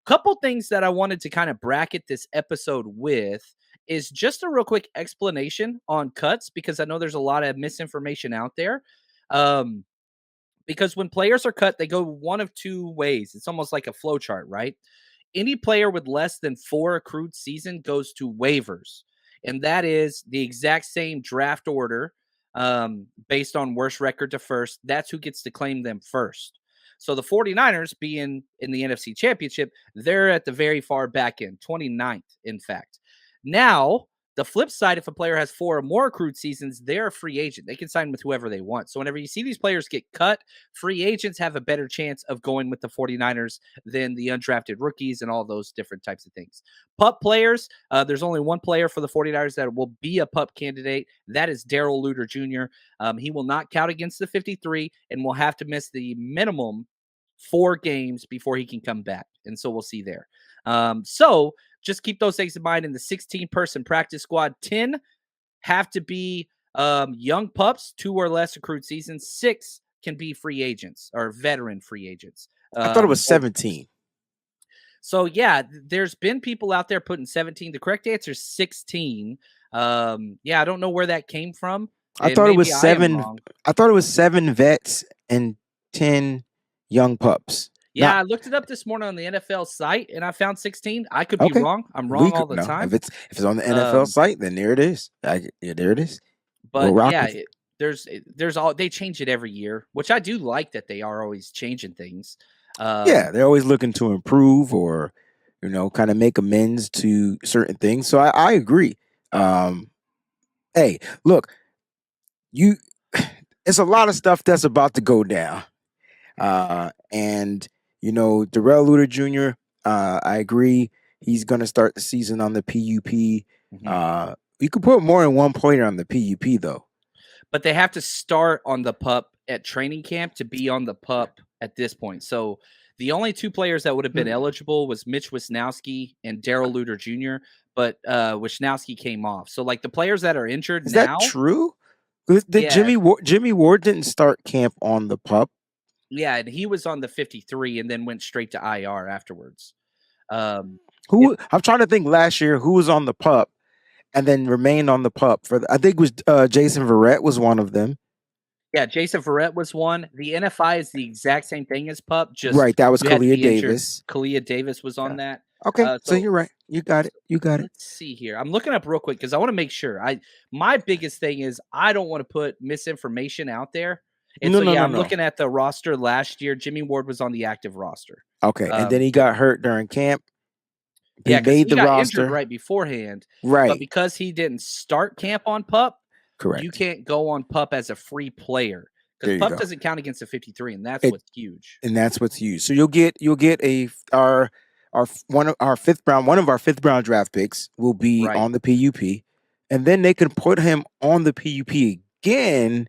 Couple things that I wanted to kind of bracket this episode with is just a real quick explanation on cuts because I know there's a lot of misinformation out there. Um, because when players are cut, they go one of two ways. It's almost like a flow chart, right? Any player with less than 4 accrued season goes to waivers. And that is the exact same draft order based on worst record to first. That's who gets to claim them first. So the 49ers being in the NFC Championship, they're at the very far back end, 29th, in fact. Now, the flip side, if a player has 4 or more accrued seasons, they're a free agent. They can sign with whoever they want. So whenever you see these players get cut, free agents have a better chance of going with the 49ers than the undrafted rookies and all those different types of things. PUP players, there's only one player for the 49ers that will be a PUP candidate. That is Darrell Luter Jr. He will not count against the 53 and will have to miss the minimum 4 games before he can come back. And so we'll see there. So just keep those things in mind. In the 16-person practice squad, 10 have to be young pups, 2 or less accrued seasons. 6 can be free agents or veteran free agents. I thought it was 17. So, yeah, there's been people out there putting 17. The correct answer is 16. Yeah, I don't know where that came from. I thought it was 7. I thought it was 7 vets and 10 young pups. Yeah, I looked it up this morning on the NFL site, and I found 16. I could be wrong. I'm wrong all the time. If it's on the NFL site, then there it is. There it is. But yeah, there's all they change it every year, which I do like that they are always changing things. Yeah, they're always looking to improve or kind of make amends to certain things. So I agree. Hey, look, it's a lot of stuff that's about to go down, and. Darrell Luter Jr., I agree. He's going to start the season on the PUP. Mm-hmm. You could put more than one player on the PUP, though. But they have to start on the PUP at training camp to be on the PUP at this point. So the only 2 players that would have been eligible was Mitch Wisnowski and Darrell Luter Jr., but Wisnowski came off. So, like, the players that are injured Is now... Is that true? Jimmy Ward didn't start camp on the PUP. Yeah, and he was on the 53 and then went straight to IR afterwards. I'm trying to think last year who was on the PUP and then remained on the PUP I think it was Jason Verrett was one of them. Yeah, Jason Verrett was one. The NFI is the exact same thing as PUP. Just right, that was Kalia Davis. Kalia Davis was on that. Okay, so you're right. You got it. Let's see here. I'm looking up real quick because I want to make sure. My biggest thing is I don't want to put misinformation out there. And I'm looking at the roster last year. Jimmy Ward was on the active roster. Okay, and then he got hurt during camp. He made the roster injured right beforehand. Right, but because he didn't start camp on PUP, correct, you can't go on PUP as a free player because PUP doesn't count against the 53, and that's what's huge. And that's what's huge. So you'll get one of our fifth round draft picks will be on the PUP, and then they can put him on the PUP again.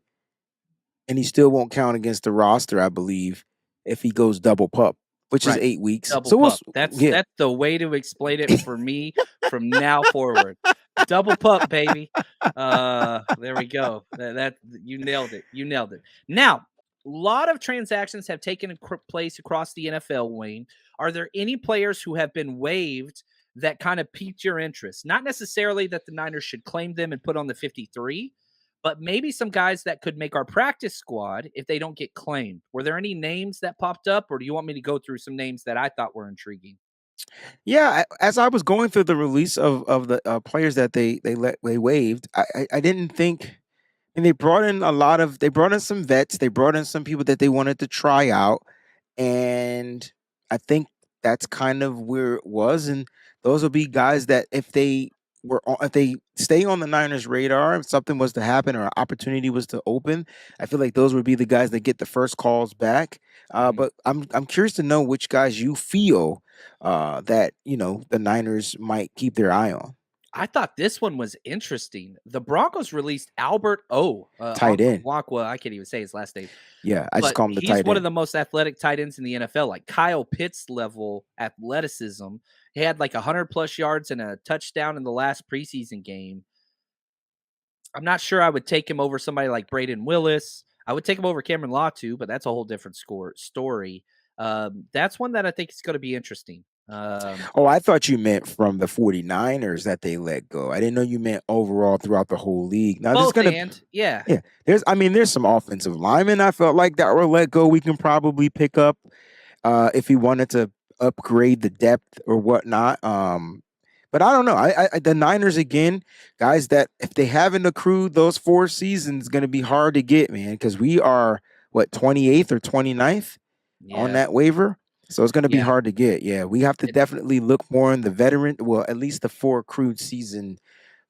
And he still won't count against the roster, I believe, if he goes double PUP, which is 8 weeks. That's the way to explain it for me from now forward. Double PUP, baby. There we go. That you nailed it. Now, a lot of transactions have taken place across the NFL, Wayne. Are there any players who have been waived that kind of piqued your interest? Not necessarily that the Niners should claim them and put on the 53, but maybe some guys that could make our practice squad if they don't get claimed. Were there any names that popped up, or do you want me to go through some names that I thought were intriguing? Yeah, as I was going through the release of the players that they waived, I didn't think, and they brought in some vets, they brought in some people that they wanted to try out, and I think that's kind of where it was, and those will be guys that if they stay on the Niners' radar, if something was to happen or an opportunity was to open, I feel like those would be the guys that get the first calls back. But I'm curious to know which guys you feel that the Niners might keep their eye on. I thought this one was interesting. The Broncos released Albert O. Tight end. I can't even say his last name. Yeah, I just call him the tight end. He's one of the most athletic tight ends in the NFL, like Kyle Pitts level athleticism. He had like 100+ yards and a touchdown in the last preseason game. I'm not sure I would take him over somebody like Braden Willis. I would take him over Cameron Law too, but that's a whole different story. That's one that I think is going to be interesting. Oh, I thought you meant from the 49ers that they let go. I didn't know you meant overall throughout the whole league. Now there's Both gonna and yeah, yeah, there's some offensive linemen I felt like that were let go we can probably pick up if he wanted to upgrade the depth or whatnot. But I don't know. The Niners again, guys that if they haven't accrued those 4 seasons, going to be hard to get, man, because we are what 28th or 29th on yeah, that waiver. So it's going to be yeah. hard to get. Yeah, we have to It, definitely look more in the veteran, well, at least the 4 accrued season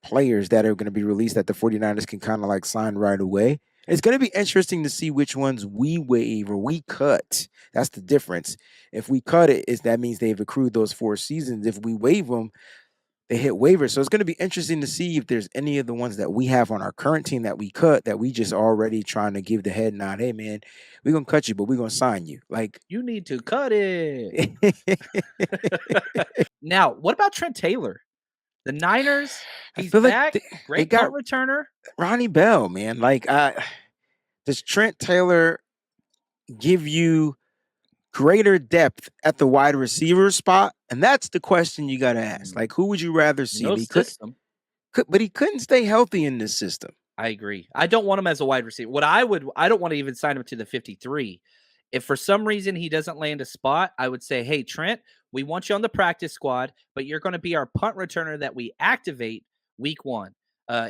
players that are going to be released that the 49ers can kind of like sign right away. It's going to be interesting to see which ones we waive or we cut. That's the difference. If we cut it, is that means they've accrued those 4 seasons. If we waive them, they hit waivers. So it's going to be interesting to see if there's any of the ones that we have on our current team that we cut that we just already trying to give the head nod. Hey man, we're gonna cut you, but we're gonna sign you. Like you need to cut it. I Now, what about Trent Taylor? The Niners, he's feel like back, they great got punt returner. Ronnie Bell, man. Like does Trent Taylor give you greater depth at the wide receiver spot? And that's the question you got to ask. Mm, Like, who would you rather see? no And system. but he couldn't stay healthy in this system. I agree. I don't want him as a wide receiver. I don't want to even sign him to the 53. If for some reason he doesn't land a spot, I would say, hey, Trent, we want you on the practice squad, but you're going to be our punt returner that we activate week 1,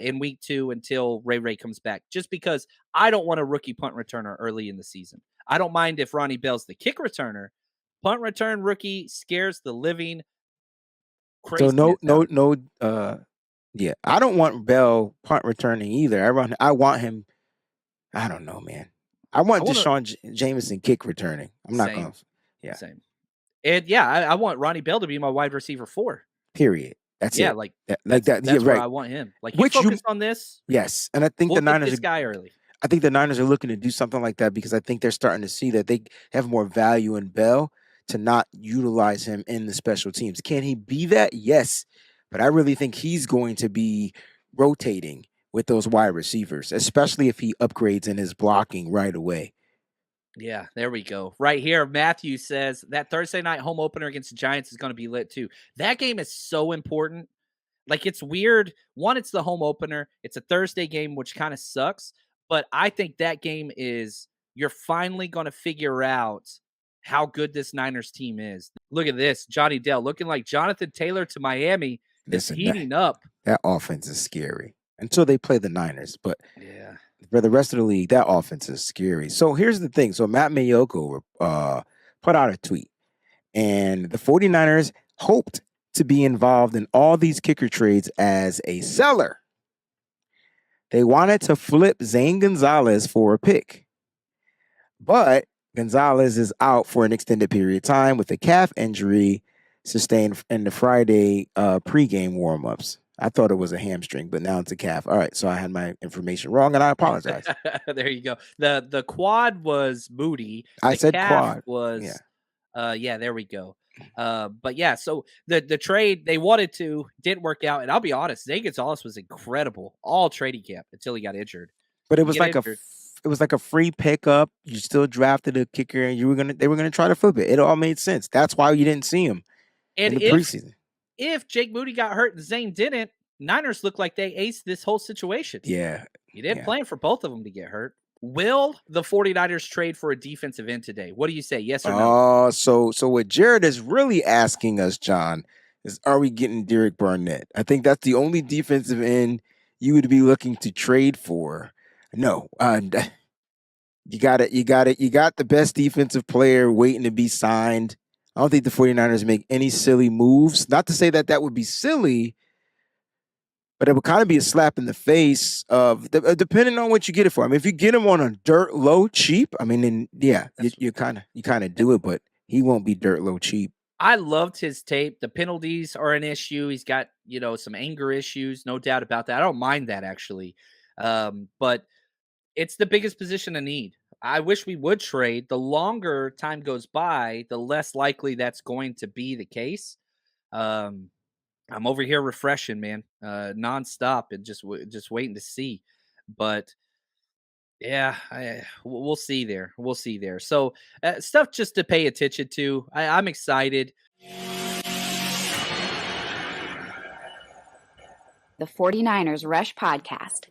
in week 2 until Ray comes back, just because I don't want a rookie punt returner early in the season. I don't mind if Ronnie Bell's the kick returner. Punt return rookie scares the living So craziness out of me. yeah, I don't want Bell punt returning either. I want him. I don't know, man. I I want want to Jameson kick returning. I'm not same, going to, yeah, same. And yeah, I want Ronnie Bell to be my wide receiver 4. period. That's Yeah, it. like Like that. Yeah, that's where right. I want him. Like, you Which focus you, on this, yes. And I think we'll the get Niners this are guy early. I think the Niners are looking to do something like that because I think they're starting to see that they have more value in Bell to not utilize him in the special teams. Can he be that? Yes. But I really think he's going to be rotating with those wide receivers, especially if he upgrades in his blocking right away. Yeah, there we go. Right here, Matthew says that Thursday night home opener against the Giants is going to be lit too. That game is so important. Like, it's weird. One, it's the home opener. It's a Thursday game, which kind of sucks. But I think that game is you're finally going to figure out how good this Niners team is. Look at this, Johnny Dell looking like Jonathan Taylor to Miami is Listen, heating up. that offense is scary until they play the Niners. But Yeah. for the rest of the league, that offense is scary. So here's the thing. So Matt Mayoko put out a tweet, and the 49ers hoped to be involved in all these kicker trades as a seller. They wanted to flip Zane Gonzalez for a pick, but Gonzalez is out for an extended period of time with a calf injury sustained in the Friday pregame warmups. I thought it was a hamstring, but now it's a calf. All right, so I had my information wrong, and I apologize. There you go. The quad was Moody. I The said calf quad. Yeah, was yeah, there we go. But yeah, so the trade they wanted to didn't work out. And I'll be honest, Zay Gonzalez was incredible all trading camp until he got injured. but You get injured. it was like a free pickup. You still drafted a kicker, and they were gonna try to flip it. It all made sense. That's why you didn't see him in And the preseason. if Jake Moody got hurt and Zane didn't, Niners look like they aced this whole situation. Yeah, You didn't yeah. plan for both of them to get hurt. Will the 49ers trade for a defensive end today? What do you say? Yes or no? So what Jared is really asking us, John, is are we getting Derek Barnett? I think that's the only defensive end you would be looking to trade for. No, you got it. You got the best defensive player waiting to be signed. I don't think the 49ers make any silly moves. Not to say that that would be silly, but it would kind of be a slap in the face of depending on what you get it for. I mean, if you get him on a dirt low cheap, I mean, then yeah, That's you kind of do it, but he won't be dirt low cheap. I loved his tape. The penalties are an issue. He's got, some anger issues, no doubt about that. I don't mind that actually. But it's the biggest position of need. I wish we would trade. The longer time goes by, the less likely that's going to be the case. Um, I'm over here refreshing, man, nonstop, and just waiting to see. But yeah, we'll see there. We'll see there. So stuff just to pay attention to. I'm excited. the 49ers Rush podcast.